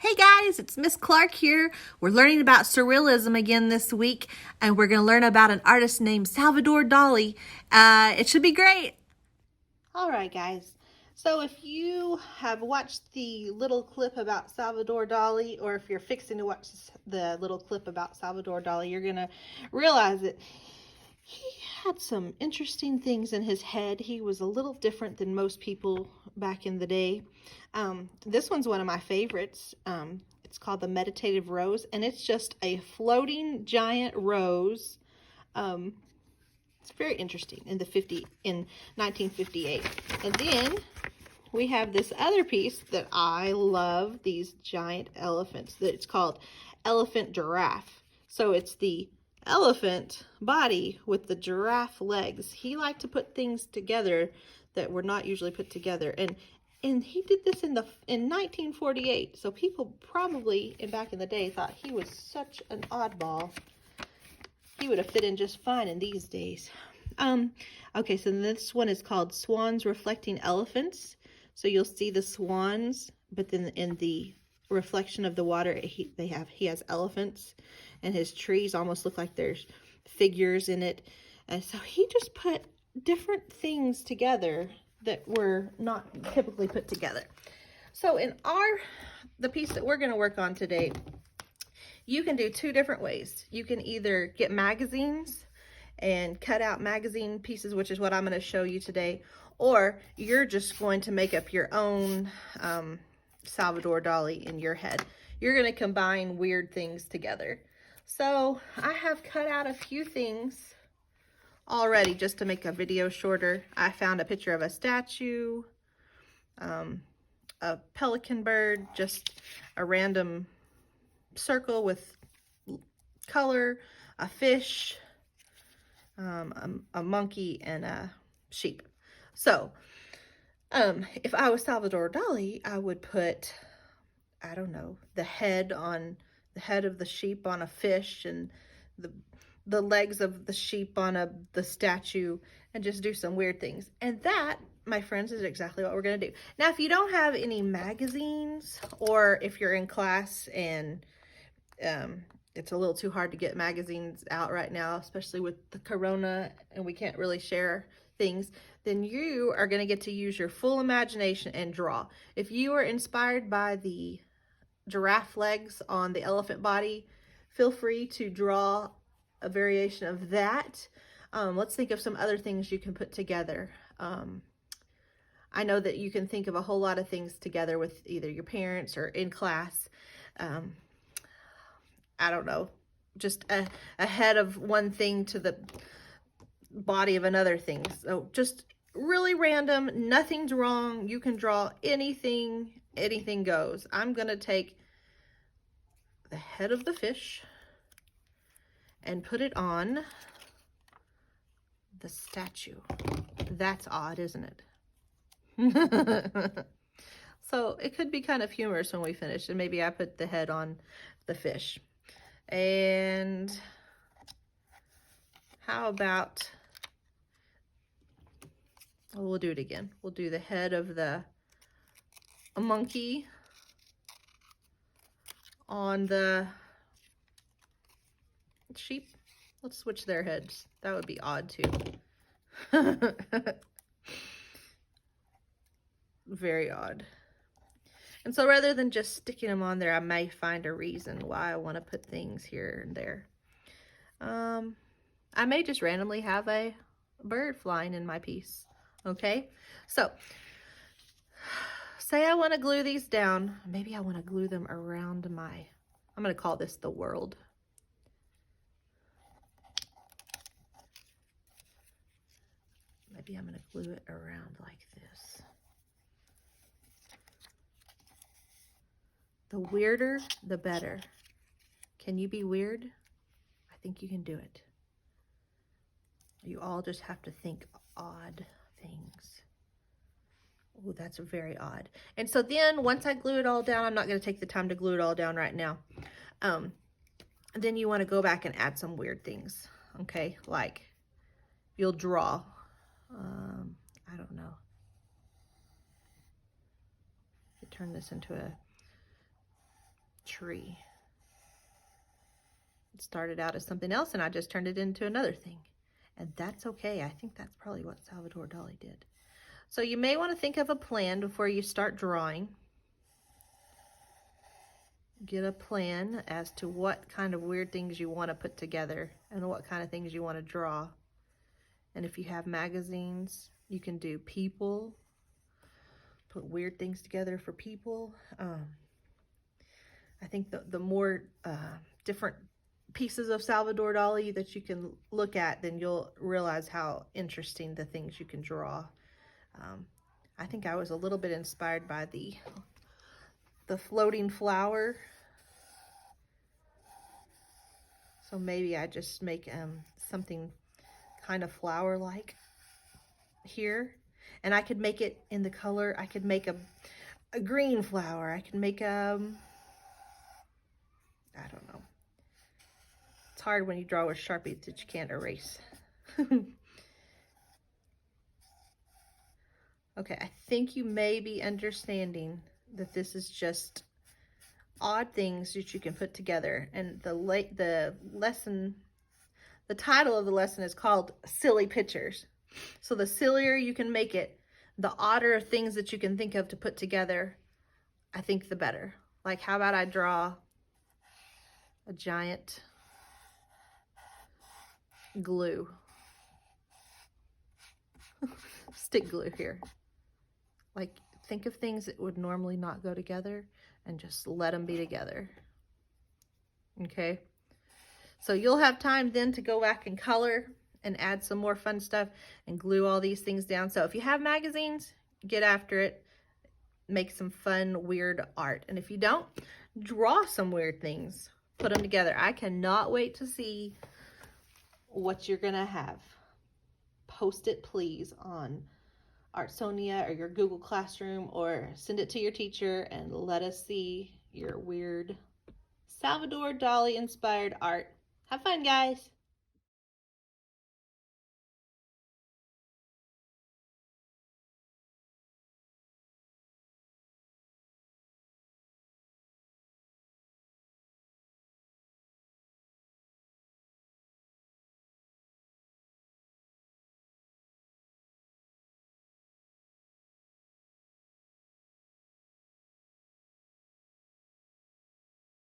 Hey guys, it's Miss Clark here. We're learning about surrealism again this week, and we're going to learn about an artist named Salvador Dali. It should be great. All right, guys. So if you have watched the little clip about Salvador Dali, or if you're fixing to watch the little clip about Salvador Dali, you're going to realize that he had some interesting things in his head. He was a little different than most people back in the day. This one's one of my favorites. It's called the Meditative Rose, and it's just a floating giant rose. It's very interesting in 1958. And then we have this other piece that I love, these giant elephants. That it's called Elephant Giraffe. So it's the elephant body with the giraffe legs. He liked to put things together that were not usually put together, and he did this in 1948. So people probably back in the day thought he was such an oddball. He would have fit in just fine in these days. Okay, so this one is called Swans Reflecting Elephants. So you'll see the swans, but then in the reflection of the water, he has elephants, and his trees almost look like there's figures in it. And so he just put different things together that were not typically put together. So in the piece that we're going to work on today, you can do two different ways. You can either get magazines and cut out magazine pieces, which is what I'm going to show you today, or you're just going to make up your own Salvador Dali in your head. You're going to combine weird things together. So I have cut out a few things already just to make a video shorter. I found a picture of a statue, a pelican bird, just a random circle with color, a fish, a monkey, and a sheep. So if I was Salvador Dali, I would put, I don't know, the head of the sheep on a fish, and the legs of the sheep on the statue, and just do some weird things. And that, my friends, is exactly what we're going to do. Now, if you don't have any magazines, or if you're in class and it's a little too hard to get magazines out right now, especially with the corona, and we can't really share things, then you are going to get to use your full imagination and draw. If you are inspired by the giraffe legs on the elephant body, feel free to draw a variation of that. Let's think of some other things you can put together. I know that you can think of a whole lot of things together with either your parents or in class. I don't know, just a head of one thing to the body of another thing. So just really random, nothing's wrong. You can draw anything goes. I'm going to take the head of the fish and put it on the statue. That's odd, isn't it? So it could be kind of humorous when we finish, and maybe I put the head on the fish. And how about, we'll do it again. We'll do the head of a monkey on the sheep. Let's switch their heads. That would be odd too. Very odd. And so rather than just sticking them on there, I may find a reason why I want to put things here and there. I may just randomly have a bird flying in my piece. Okay, so say I want to glue these down. Maybe I want to glue them around I'm going to call this the world. Maybe I'm going to glue it around like this. The weirder, the better. Can you be weird? I think you can do it. You all just have to think odd things. Oh, that's very odd. And so then once I glue it all down, I'm not going to take the time to glue it all down right now. Then you want to go back and add some weird things. Okay, like you'll draw. I don't know. Turn this into a tree. It started out as something else and I just turned it into another thing. And that's okay. I think that's probably what Salvador Dali did. So you may want to think of a plan before you start drawing. Get a plan as to what kind of weird things you want to put together and what kind of things you want to draw. And if you have magazines, you can do people, put weird things together for people. I think the more different pieces of Salvador Dali that you can look at, then you'll realize how interesting the things you can draw. I think I was a little bit inspired by the floating flower. So maybe I just make something kind of flower-like here. And I could make it in the color, I could make a green flower. I could make I don't know. It's hard when you draw with Sharpies that you can't erase. Okay, I think you may be understanding that this is just odd things that you can put together. And the title of the lesson is called Silly Pictures. So the sillier you can make it, the odder things that you can think of to put together, I think the better. Like, how about I draw a giant glue, stick glue here. Like, think of things that would normally not go together and just let them be together. Okay? So you'll have time then to go back and color and add some more fun stuff and glue all these things down. So if you have magazines, get after it. Make some fun, weird art. And if you don't, draw some weird things. Put them together. I cannot wait to see what you're going to have. Post it, please, on Artsonia or your Google Classroom, or send it to your teacher and let us see your weird Salvador Dali inspired art. Have fun, guys.